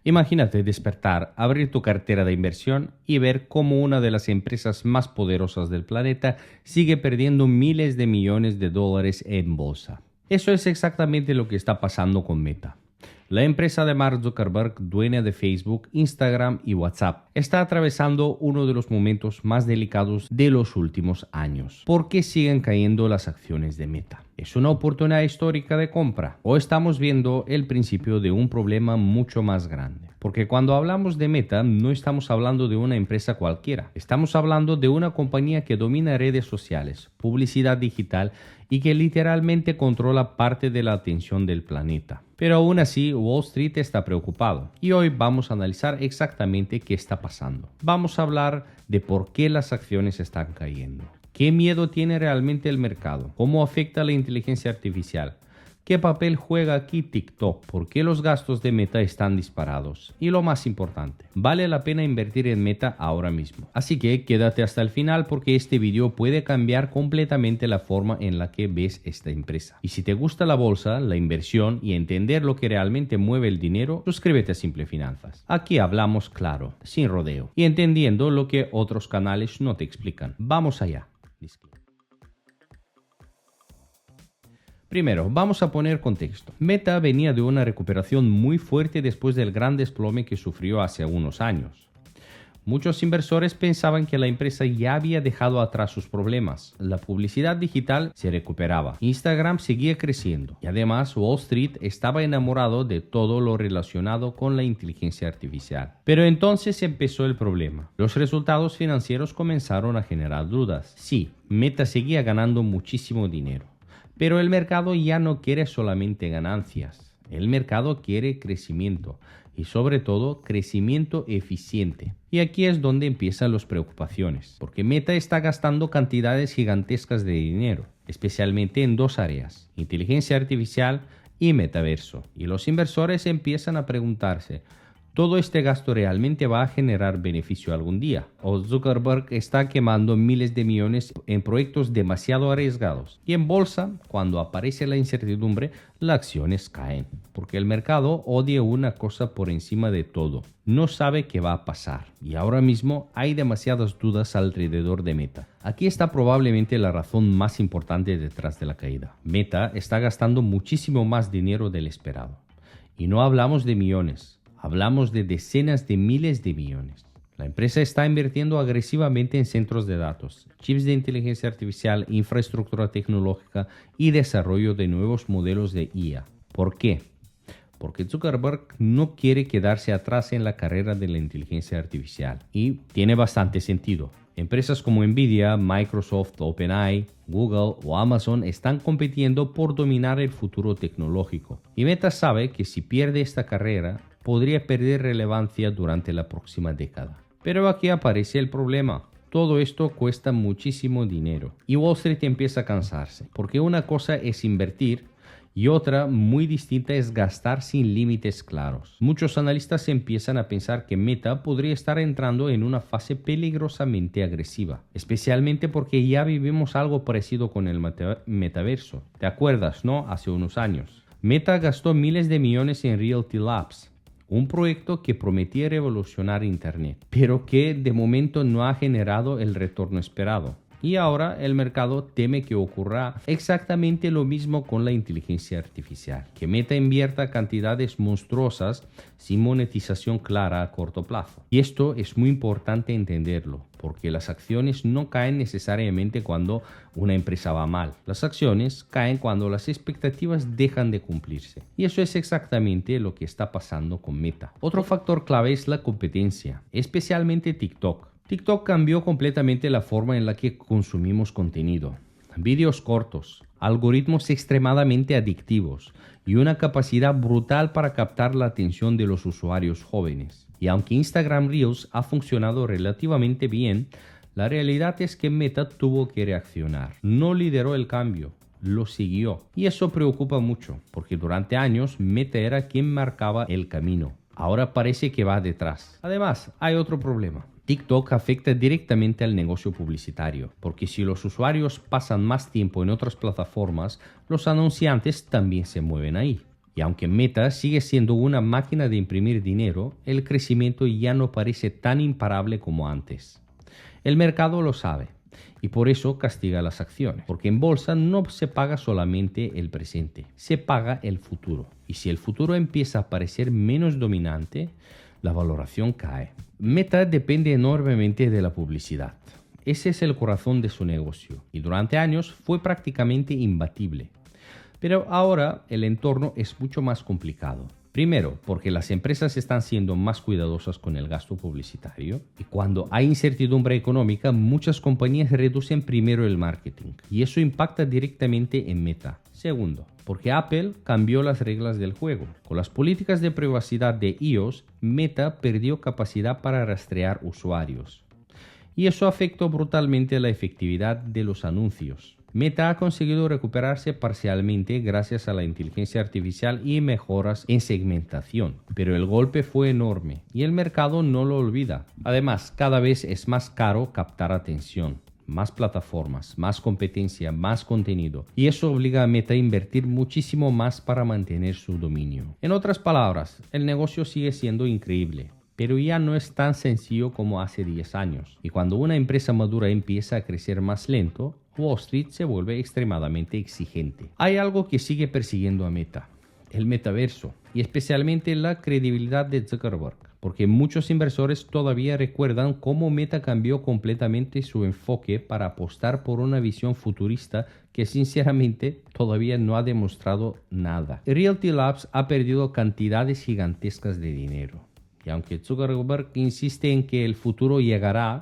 Imagínate despertar, abrir tu cartera de inversión y ver cómo una de las empresas más poderosas del planeta sigue perdiendo miles de millones de dólares en bolsa. Eso es exactamente lo que está pasando con Meta. La empresa de Mark Zuckerberg, dueña de Facebook, Instagram y WhatsApp, está atravesando uno de los momentos más delicados de los últimos años. ¿Por qué siguen cayendo las acciones de Meta? ¿Es una oportunidad histórica de compra o estamos viendo el principio de un problema mucho más grande? Porque cuando hablamos de Meta no estamos hablando de una empresa cualquiera, estamos hablando de una compañía que domina redes sociales, publicidad digital y que literalmente controla parte de la atención del planeta. Pero aún así, Wall Street está preocupado y hoy vamos a analizar exactamente qué está pasando. Vamos a hablar de por qué las acciones están cayendo. ¿Qué miedo tiene realmente el mercado? ¿Cómo afecta la inteligencia artificial? ¿Qué papel juega aquí TikTok? ¿Por qué los gastos de Meta están disparados? Y lo más importante, ¿vale la pena invertir en Meta ahora mismo? Así que quédate hasta el final porque este video puede cambiar completamente la forma en la que ves esta empresa. Y si te gusta la bolsa, la inversión y entender lo que realmente mueve el dinero, suscríbete a Simple Finanzas. Aquí hablamos claro, sin rodeo y entendiendo lo que otros canales no te explican. Vamos allá. Primero, vamos a poner contexto. Meta venía de una recuperación muy fuerte después del gran desplome que sufrió hace unos años. Muchos inversores pensaban que la empresa ya había dejado atrás sus problemas. La publicidad digital se recuperaba, Instagram seguía creciendo y además Wall Street estaba enamorado de todo lo relacionado con la inteligencia artificial. Pero entonces empezó el problema. Los resultados financieros comenzaron a generar dudas. Sí, Meta seguía ganando muchísimo dinero. Pero el mercado ya no quiere solamente ganancias, el mercado quiere crecimiento y sobre todo crecimiento eficiente. Y aquí es donde empiezan las preocupaciones, porque Meta está gastando cantidades gigantescas de dinero, especialmente en dos áreas, inteligencia artificial y metaverso. Y los inversores empiezan a preguntarse, ¿todo este gasto realmente va a generar beneficio algún día? ¿O Zuckerberg está quemando miles de millones en proyectos demasiado arriesgados? Y en bolsa, cuando aparece la incertidumbre, las acciones caen. Porque el mercado odia una cosa por encima de todo. No sabe qué va a pasar. Y ahora mismo hay demasiadas dudas alrededor de Meta. Aquí está probablemente la razón más importante detrás de la caída. Meta está gastando muchísimo más dinero del esperado. Y no hablamos de millones. Hablamos de decenas de miles de millones. La empresa está invirtiendo agresivamente en centros de datos, chips de inteligencia artificial, infraestructura tecnológica y desarrollo de nuevos modelos de IA. ¿Por qué? Porque Zuckerberg no quiere quedarse atrás en la carrera de la inteligencia artificial. Y tiene bastante sentido. Empresas como Nvidia, Microsoft, OpenAI, Google o Amazon están compitiendo por dominar el futuro tecnológico. Y Meta sabe que si pierde esta carrera, podría perder relevancia durante la próxima década. Pero aquí aparece el problema. Todo esto cuesta muchísimo dinero. Y Wall Street empieza a cansarse, porque una cosa es invertir y otra muy distinta es gastar sin límites claros. Muchos analistas empiezan a pensar que Meta podría estar entrando en una fase peligrosamente agresiva, especialmente porque ya vivimos algo parecido con el metaverso. ¿Te acuerdas, no? Hace unos años. Meta gastó miles de millones en Reality Labs, un proyecto que prometía revolucionar Internet, pero que de momento no ha generado el retorno esperado. Y ahora el mercado teme que ocurra exactamente lo mismo con la inteligencia artificial, que Meta invierta cantidades monstruosas sin monetización clara a corto plazo. Y esto es muy importante entenderlo, porque las acciones no caen necesariamente cuando una empresa va mal. Las acciones caen cuando las expectativas dejan de cumplirse. Y eso es exactamente lo que está pasando con Meta. Otro factor clave es la competencia, especialmente TikTok. TikTok cambió completamente la forma en la que consumimos contenido. Vídeos cortos, algoritmos extremadamente adictivos y una capacidad brutal para captar la atención de los usuarios jóvenes. Y aunque Instagram Reels ha funcionado relativamente bien, la realidad es que Meta tuvo que reaccionar. No lideró el cambio, lo siguió. Y eso preocupa mucho, porque durante años Meta era quien marcaba el camino. Ahora parece que va detrás. Además, hay otro problema. TikTok afecta directamente al negocio publicitario, porque si los usuarios pasan más tiempo en otras plataformas, los anunciantes también se mueven ahí. Y aunque Meta sigue siendo una máquina de imprimir dinero, el crecimiento ya no parece tan imparable como antes. El mercado lo sabe y por eso castiga las acciones, porque en bolsa no se paga solamente el presente, se paga el futuro. Y si el futuro empieza a parecer menos dominante, la valoración cae. Meta depende enormemente de la publicidad. Ese es el corazón de su negocio y durante años fue prácticamente imbatible. Pero ahora el entorno es mucho más complicado. Primero, porque las empresas están siendo más cuidadosas con el gasto publicitario y cuando hay incertidumbre económica, muchas compañías reducen primero el marketing y eso impacta directamente en Meta. Segundo, porque Apple cambió las reglas del juego. Con las políticas de privacidad de iOS, Meta perdió capacidad para rastrear usuarios. Y eso afectó brutalmente la efectividad de los anuncios. Meta ha conseguido recuperarse parcialmente gracias a la inteligencia artificial y mejoras en segmentación, pero el golpe fue enorme y el mercado no lo olvida. Además, cada vez es más caro captar atención. Más plataformas, más competencia, más contenido. Y eso obliga a Meta a invertir muchísimo más para mantener su dominio. En otras palabras, el negocio sigue siendo increíble, pero ya no es tan sencillo como hace 10 años. Y cuando una empresa madura empieza a crecer más lento, Wall Street se vuelve extremadamente exigente. Hay algo que sigue persiguiendo a Meta, el metaverso, y especialmente la credibilidad de Zuckerberg, porque muchos inversores todavía recuerdan cómo Meta cambió completamente su enfoque para apostar por una visión futurista que sinceramente todavía no ha demostrado nada. Realty Labs ha perdido cantidades gigantescas de dinero. Y aunque Zuckerberg insiste en que el futuro llegará,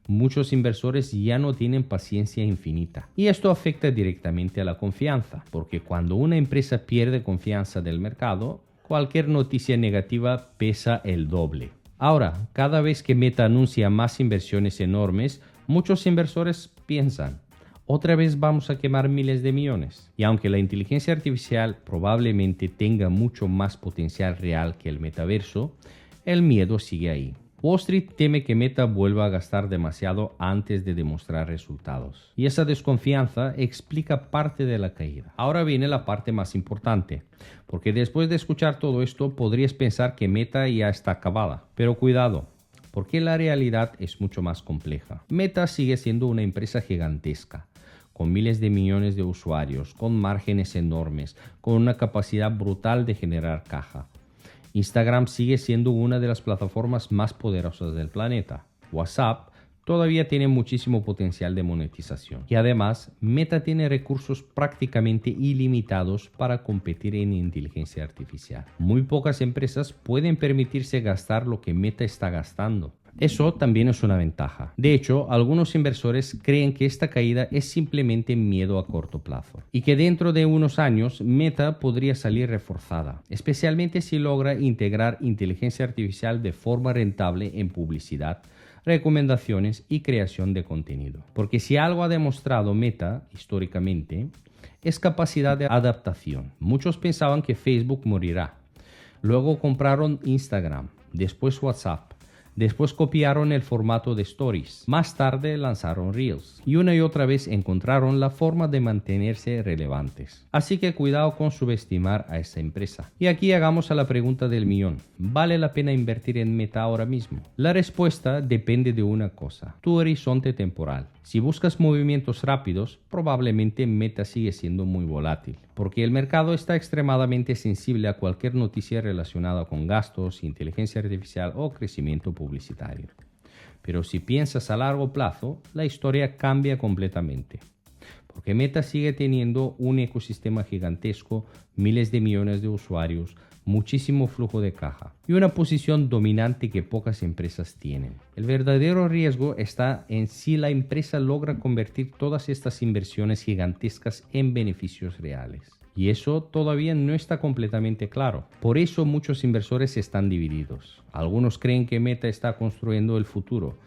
muchos inversores ya no tienen paciencia infinita. Y esto afecta directamente a la confianza, porque cuando una empresa pierde confianza del mercado, cualquier noticia negativa pesa el doble. Ahora, cada vez que Meta anuncia más inversiones enormes, muchos inversores piensan, otra vez vamos a quemar miles de millones. Y aunque la inteligencia artificial probablemente tenga mucho más potencial real que el metaverso, el miedo sigue ahí. Wall Street teme que Meta vuelva a gastar demasiado antes de demostrar resultados. Y esa desconfianza explica parte de la caída. Ahora viene la parte más importante, porque después de escuchar todo esto podrías pensar que Meta ya está acabada. Pero cuidado, porque la realidad es mucho más compleja. Meta sigue siendo una empresa gigantesca, con miles de millones de usuarios, con márgenes enormes, con una capacidad brutal de generar caja. Instagram sigue siendo una de las plataformas más poderosas del planeta. WhatsApp todavía tiene muchísimo potencial de monetización. Y además, Meta tiene recursos prácticamente ilimitados para competir en inteligencia artificial. Muy pocas empresas pueden permitirse gastar lo que Meta está gastando. Eso también es una ventaja. De hecho, algunos inversores creen que esta caída es simplemente miedo a corto plazo y que dentro de unos años Meta podría salir reforzada, especialmente si logra integrar inteligencia artificial de forma rentable en publicidad, recomendaciones y creación de contenido. Porque si algo ha demostrado Meta históricamente es capacidad de adaptación. Muchos pensaban que Facebook morirá. Luego compraron Instagram, después WhatsApp. Después copiaron el formato de Stories. Más tarde lanzaron Reels. Y una y otra vez encontraron la forma de mantenerse relevantes. Así que cuidado con subestimar a esta empresa. Y aquí llegamos a la pregunta del millón. ¿Vale la pena invertir en Meta ahora mismo? La respuesta depende de una cosa: tu horizonte temporal. Si buscas movimientos rápidos, probablemente Meta sigue siendo muy volátil, porque el mercado está extremadamente sensible a cualquier noticia relacionada con gastos, inteligencia artificial o crecimiento publicitario. Pero si piensas a largo plazo, la historia cambia completamente, porque Meta sigue teniendo un ecosistema gigantesco, miles de millones de usuarios, muchísimo flujo de caja y una posición dominante que pocas empresas tienen. El verdadero riesgo está en si la empresa logra convertir todas estas inversiones gigantescas en beneficios reales. Y eso todavía no está completamente claro. Por eso muchos inversores están divididos. Algunos creen que Meta está construyendo el futuro.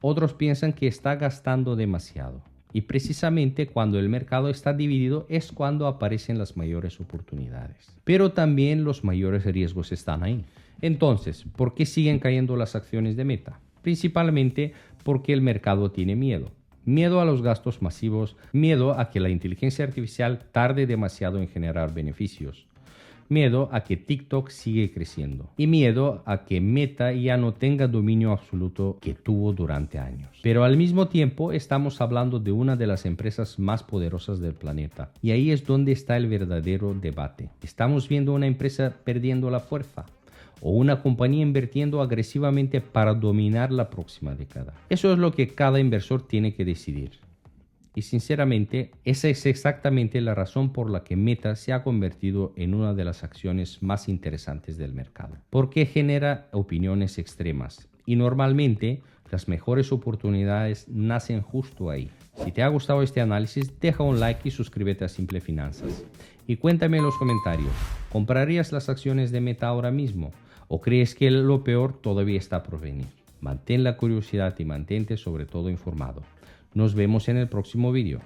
Otros piensan que está gastando demasiado. Y precisamente cuando el mercado está dividido es cuando aparecen las mayores oportunidades. Pero también los mayores riesgos están ahí. Entonces, ¿por qué siguen cayendo las acciones de Meta? Principalmente porque el mercado tiene miedo. Miedo a los gastos masivos, miedo a que la inteligencia artificial tarde demasiado en generar beneficios. miedo a que TikTok sigue creciendo y miedo a que Meta ya no tenga dominio absoluto que tuvo durante años. Pero al mismo tiempo estamos hablando de una de las empresas más poderosas del planeta y ahí es donde está el verdadero debate. ¿Estamos viendo una empresa perdiendo la fuerza o una compañía invirtiendo agresivamente para dominar la próxima década? Eso es lo que cada inversor tiene que decidir. Y sinceramente, esa es exactamente la razón por la que Meta se ha convertido en una de las acciones más interesantes del mercado. Porque genera opiniones extremas y normalmente las mejores oportunidades nacen justo ahí. Si te ha gustado este análisis, deja un like y suscríbete a Simple Finanzas. Y cuéntame en los comentarios, ¿comprarías las acciones de Meta ahora mismo? ¿O crees que lo peor todavía está por venir? Mantén la curiosidad y mantente sobre todo informado. Nos vemos en el próximo vídeo.